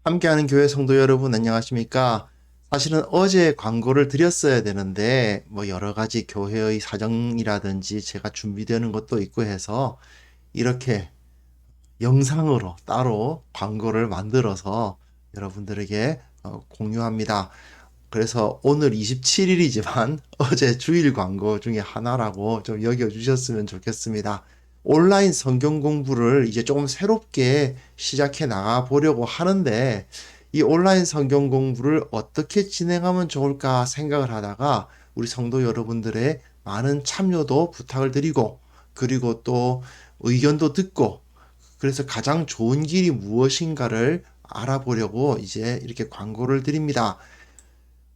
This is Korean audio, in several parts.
함께하는 교회 성도 여러분 안녕하십니까? 사실은 어제 광고를 드렸어야 되는데 뭐 여러 가지 교회의 사정이라든지 제가 준비되는 것도 있고 해서 이렇게 영상으로 따로 광고를 만들어서 여러분들에게 공유합니다. 그래서 오늘 27일이지만 어제 주일 광고 중에 하나라고 좀 여겨주셨으면 좋겠습니다. 온라인 성경 공부를 이제 조금 새롭게 시작해 나가 보려고 하는데 이 온라인 성경 공부를 어떻게 진행하면 좋을까 생각을 하다가 우리 성도 여러분들의 많은 참여도 부탁을 드리고 그리고 또 의견도 듣고 그래서 가장 좋은 길이 무엇인가를 알아보려고 이제 이렇게 광고를 드립니다.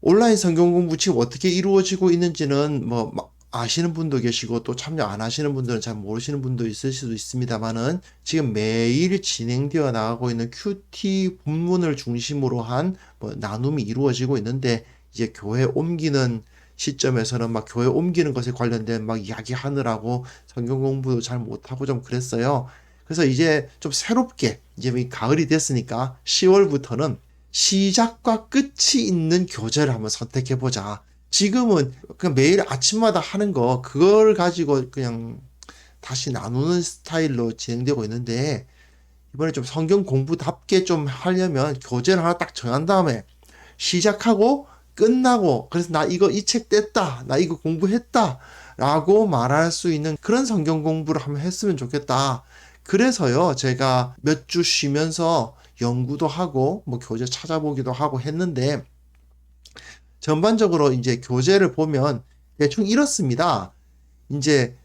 온라인 성경 공부 지금 어떻게 이루어지고 있는지는 뭐 아시는 분도 계시고 또 참여 안 하시는 분들은 잘 모르시는 분도 있을 수도 있습니다만은 지금 매일 진행되어 나가고 있는 큐티 본문을 중심으로 한 뭐 나눔이 이루어지고 있는데 이제 교회 옮기는 시점에서는 막 교회 옮기는 것에 관련된 막 이야기하느라고 성경 공부도 잘 못하고 좀 그랬어요. 그래서 이제 좀 새롭게 이제 가을이 됐으니까 10월부터는 시작과 끝이 있는 교재를 한번 선택해 보자. 지금은 그냥 매일 아침마다 하는 거 그걸 가지고 그냥 다시 나누는 스타일로 진행되고 있는데 이번에 좀 성경 공부답게 좀 하려면 교재를 하나 딱 정한 다음에 시작하고 끝나고 그래서 나 이거 이 책 뗐다 나 이거 공부했다 라고 말할 수 있는 그런 성경 공부를 한번 했으면 좋겠다. 그래서요 제가 몇 주 쉬면서 연구도 하고 뭐 교재 찾아보기도 하고 했는데 전반적으로 이제 교재를 보면 대충 이렇습니다. 이제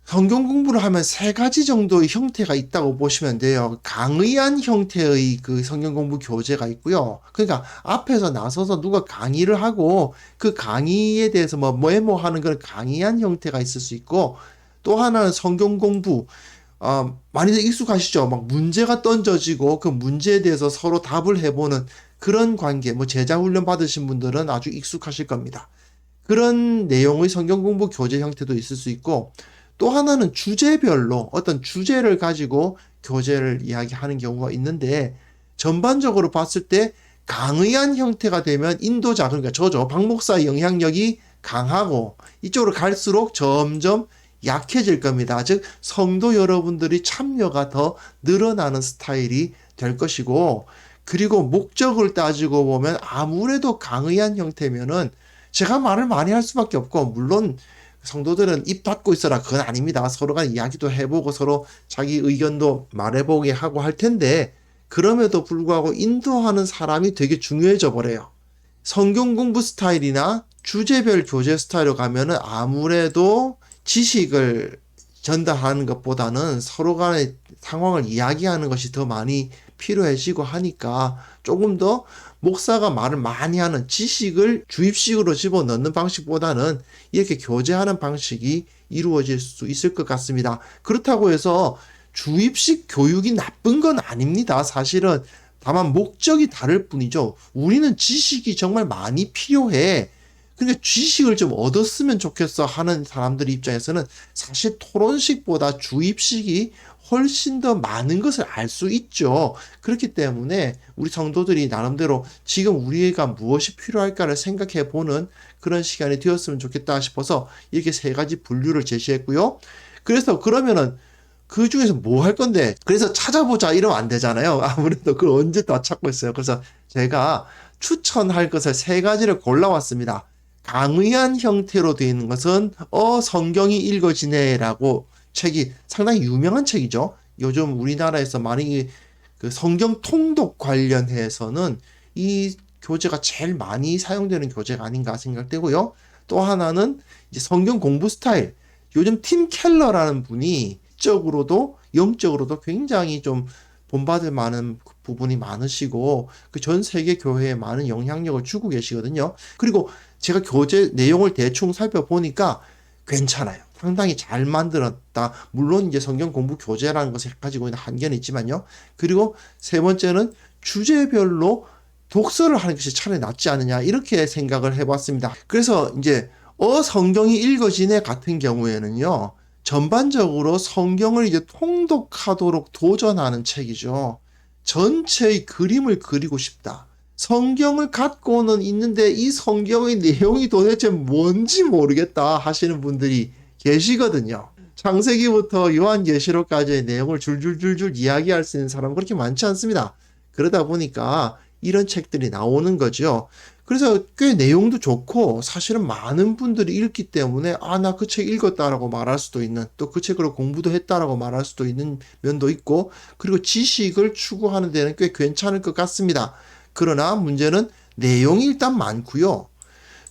성경 공부를 하면 세 가지 정도의 형태가 있다고 보시면 돼요. 강의한 형태의 그 성경 공부 교재가 있고요. 그러니까 앞에서 나서서 누가 강의를 하고 그 강의에 대해서 뭐 메모하는 그런 강의한 형태가 있을 수 있고 또 하나는 성경 공부 많이들 익숙하시죠? 막 문제가 던져지고 그 문제에 대해서 서로 답을 해보는 그런 관계, 뭐 제자 훈련 받으신 분들은 아주 익숙하실 겁니다. 그런 내용의 성경 공부 교재 형태도 있을 수 있고 또 하나는 주제별로 어떤 주제를 가지고 교재를 이야기하는 경우가 있는데 전반적으로 봤을 때 강의한 형태가 되면 인도자, 그러니까 저죠. 박 목사의 영향력이 강하고 이쪽으로 갈수록 점점 약해질 겁니다. 즉 성도 여러분들이 참여가 더 늘어나는 스타일이 될 것이고 그리고 목적을 따지고 보면 아무래도 강의한 형태면은 제가 말을 많이 할 수밖에 없고 물론 성도들은 입 닫고 있어라 그건 아닙니다. 서로가 이야기도 해보고 서로 자기 의견도 말해보게 하고 할 텐데 그럼에도 불구하고 인도하는 사람이 되게 중요해져 버려요. 성경 공부 스타일이나 주제별 교재 스타일로 가면은 아무래도 지식을 전달하는 것보다는 서로 간의 상황을 이야기하는 것이 더 많이 필요해지고 하니까 조금 더 목사가 말을 많이 하는 지식을 주입식으로 집어넣는 방식보다는 이렇게 교제하는 방식이 이루어질 수 있을 것 같습니다. 그렇다고 해서 주입식 교육이 나쁜 건 아닙니다. 사실은 다만 목적이 다를 뿐이죠. 우리는 지식이 정말 많이 필요해. 그러니까 지식을 좀 얻었으면 좋겠어 하는 사람들 입장에서는 사실 토론식보다 주입식이 훨씬 더 많은 것을 알 수 있죠. 그렇기 때문에 우리 성도들이 나름대로 지금 우리가 무엇이 필요할까를 생각해 보는 그런 시간이 되었으면 좋겠다 싶어서 이렇게 세 가지 분류를 제시했고요. 그래서 그러면은 그 중에서 뭐 할 건데? 그래서 찾아보자 이러면 안 되잖아요. 아무래도 그걸 언제 다 찾고 있어요. 그래서 제가 추천할 것을 세 가지를 골라왔습니다. 강의한 형태로 되어 있는 것은 성경이 읽어지네라고 책이 상당히 유명한 책이죠. 요즘 우리나라에서 많이 그 성경 통독 관련해서는 이 교재가 제일 많이 사용되는 교재가 아닌가 생각되고요. 또 하나는 이제 성경 공부 스타일. 요즘 팀 켈러라는 분이 적으로도 영적으로도 굉장히 좀 본받을 만한 부분이 많으시고 그 전 세계 교회에 많은 영향력을 주고 계시거든요. 그리고 제가 교재 내용을 대충 살펴보니까 괜찮아요. 상당히 잘 만들었다. 물론 이제 성경 공부 교재라는 것을 가지고 있는 한계는 있지만요. 그리고 세 번째는 주제별로 독서를 하는 것이 차라리 낫지 않느냐 이렇게 생각을 해봤습니다. 그래서 이제 성경이 읽어지네 같은 경우에는요. 전반적으로 성경을 이제 통독하도록 도전하는 책이죠. 전체의 그림을 그리고 싶다. 성경을 갖고는 있는데 이 성경의 내용이 도대체 뭔지 모르겠다 하시는 분들이 계시거든요. 창세기부터 요한계시록까지의 내용을 줄줄줄줄 이야기할 수 있는 사람은 그렇게 많지 않습니다. 그러다 보니까 이런 책들이 나오는 거죠. 그래서 꽤 내용도 좋고 사실은 많은 분들이 읽기 때문에 나 그 책 읽었다라고 말할 수도 있는, 또 그 책으로 공부도 했다라고 말할 수도 있는 면도 있고, 그리고 지식을 추구하는 데는 꽤 괜찮을 것 같습니다. 그러나 문제는 내용이 일단 많고요.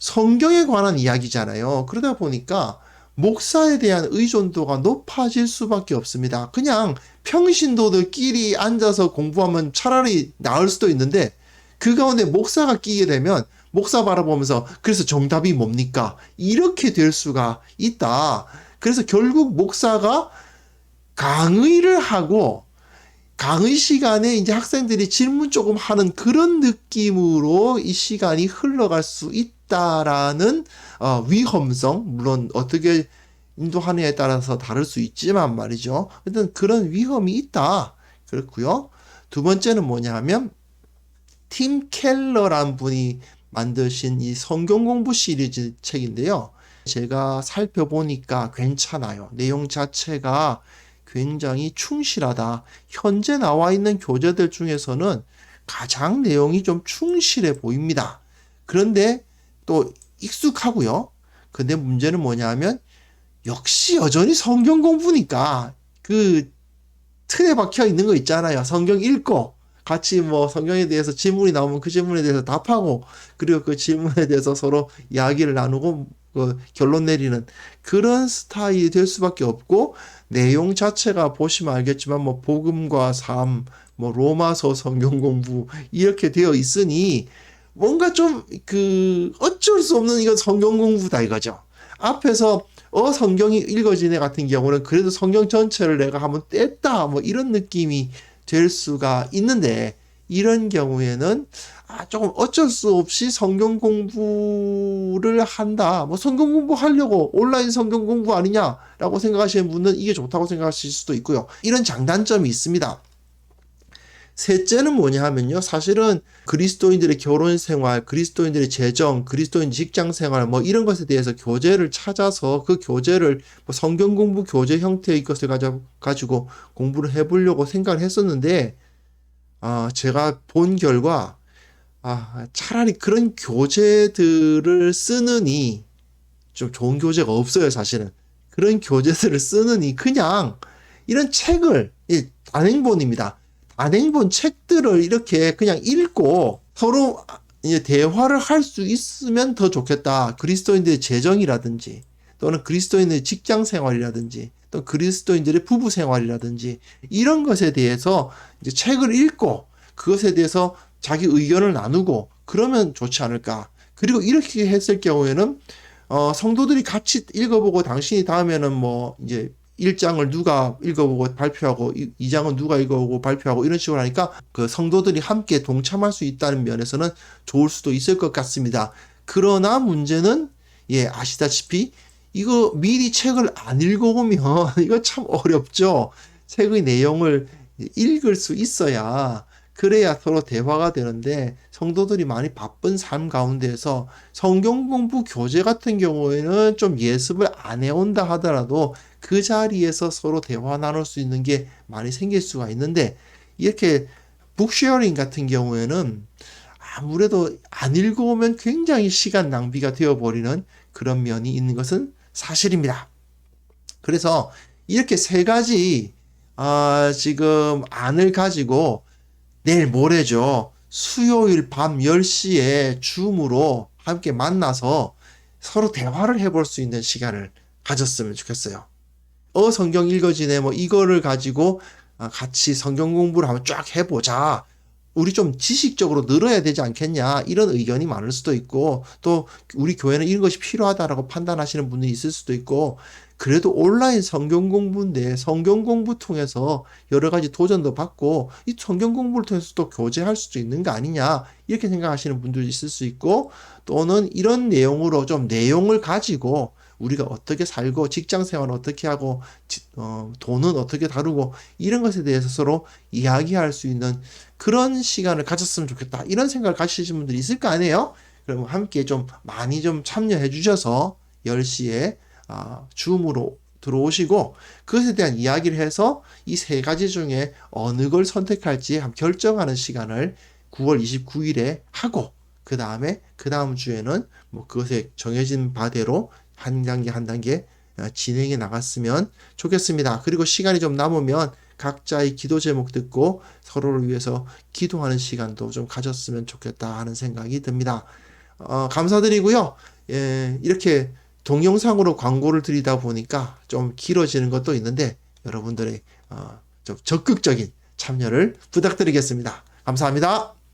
성경에 관한 이야기잖아요. 그러다 보니까 목사에 대한 의존도가 높아질 수밖에 없습니다. 그냥 평신도들끼리 앉아서 공부하면 차라리 나을 수도 있는데, 그 가운데 목사가 끼게 되면 목사 바라보면서 그래서 정답이 뭡니까? 이렇게 될 수가 있다. 그래서 결국 목사가 강의를 하고 강의 시간에 이제 학생들이 질문 조금 하는 그런 느낌으로 이 시간이 흘러갈 수 있다라는 위험성, 물론 어떻게 인도하느냐에 따라서 다를 수 있지만 말이죠. 일단 그런 위험이 있다. 그렇고요. 두 번째는 뭐냐 하면 팀 켈러란 분이 만드신 이 성경 공부 시리즈 책인데요. 제가 살펴보니까 괜찮아요. 내용 자체가 굉장히 충실하다. 현재 나와 있는 교재들 중에서는 가장 내용이 좀 충실해 보입니다. 그런데 또 익숙하고요. 근데 문제는 뭐냐면 역시 여전히 성경 공부니까 그 틀에 박혀 있는 거 있잖아요. 성경 읽고 같이 뭐 성경에 대해서 질문이 나오면 그 질문에 대해서 답하고, 그리고 그 질문에 대해서 서로 이야기를 나누고 결론 내리는 그런 스타일이 될 수밖에 없고, 내용 자체가 보시면 알겠지만 뭐 복음과 삶, 뭐 로마서 성경 공부 이렇게 되어 있으니 뭔가 좀 어쩔 수 없는 이건 성경 공부다 이거죠. 앞에서 성경이 읽어지네 같은 경우는 그래도 성경 전체를 내가 한번 뗐다 뭐 이런 느낌이 될 수가 있는데, 이런 경우에는 조금 어쩔 수 없이 성경 공부를 한다. 뭐 성경 공부하려고 온라인 성경 공부 아니냐라고 생각하시는 분은 이게 좋다고 생각하실 수도 있고요. 이런 장단점이 있습니다. 셋째는 뭐냐 하면요. 사실은 그리스도인들의 결혼 생활, 그리스도인들의 재정, 그리스도인 직장 생활 뭐 이런 것에 대해서 교재를 찾아서 그 교재를 뭐 성경 공부 교재 형태의 것을 가지고 공부를 해보려고 생각을 했었는데, 제가 본 결과 차라리 그런 교재들을 쓰느니, 좀 좋은 교재가 없어요, 사실은. 그런 교재들을 쓰느니 그냥 이런 책을, 단행본입니다. 단행본 책들을 이렇게 그냥 읽고 서로 이제 대화를 할 수 있으면 더 좋겠다. 그리스도인들의 재정이라든지, 또는 그리스도인들의 직장 생활이라든지, 또 그리스도인들의 부부 생활이라든지, 이런 것에 대해서 이제 책을 읽고 그것에 대해서 자기 의견을 나누고 그러면 좋지 않을까. 그리고 이렇게 했을 경우에는 성도들이 같이 읽어보고 당신이 다음에는 뭐 이제 1장을 누가 읽어보고 발표하고 2장은 누가 읽어보고 발표하고 이런 식으로 하니까 그 성도들이 함께 동참할 수 있다는 면에서는 좋을 수도 있을 것 같습니다. 그러나 문제는 아시다시피 이거 미리 책을 안 읽어보면 이거 참 어렵죠. 책의 내용을 읽을 수 있어야 그래야 서로 대화가 되는데, 성도들이 많이 바쁜 삶 가운데에서 성경 공부 교재 같은 경우에는 좀 예습을 안 해온다 하더라도 그 자리에서 서로 대화 나눌 수 있는 게 많이 생길 수가 있는데, 이렇게 북쉐어링 같은 경우에는 아무래도 안 읽어오면 굉장히 시간 낭비가 되어버리는 그런 면이 있는 것은 사실입니다. 그래서 이렇게 세 가지 지금 안을 가지고 내일 모레죠. 수요일 밤 10시에 줌으로 함께 만나서 서로 대화를 해볼 수 있는 시간을 가졌으면 좋겠어요. 성경 읽어지네 뭐 이거를 가지고 같이 성경 공부를 한번 쫙 해보자. 우리 좀 지식적으로 늘어야 되지 않겠냐, 이런 의견이 많을 수도 있고, 또 우리 교회는 이런 것이 필요하다라고 판단하시는 분이 있을 수도 있고, 그래도 온라인 성경 공부인데 성경 공부 통해서 여러 가지 도전도 받고 이 성경 공부를 통해서 또 교제할 수도 있는 거 아니냐, 이렇게 생각하시는 분들이 있을 수 있고, 또는 이런 내용으로 좀 내용을 가지고 우리가 어떻게 살고 직장 생활은 어떻게 하고 돈은 어떻게 다루고 이런 것에 대해서 서로 이야기할 수 있는 그런 시간을 가졌으면 좋겠다. 이런 생각을 가지신 분들이 있을 거 아니에요? 그럼 함께 좀 많이 좀 참여해 주셔서 10시에 줌으로 들어오시고 그것에 대한 이야기를 해서 이 세 가지 중에 어느 걸 선택할지 결정하는 시간을 9월 29일에 하고 그 다음 주에는 뭐 그것에 정해진 바대로 한 단계 한 단계 진행해 나갔으면 좋겠습니다. 그리고 시간이 좀 남으면 각자의 기도 제목 듣고 서로를 위해서 기도하는 시간도 좀 가졌으면 좋겠다 하는 생각이 듭니다. 감사드리고요. 예, 이렇게 동영상으로 광고를 드리다 보니까 좀 길어지는 것도 있는데 여러분들의 좀 적극적인 참여를 부탁드리겠습니다. 감사합니다.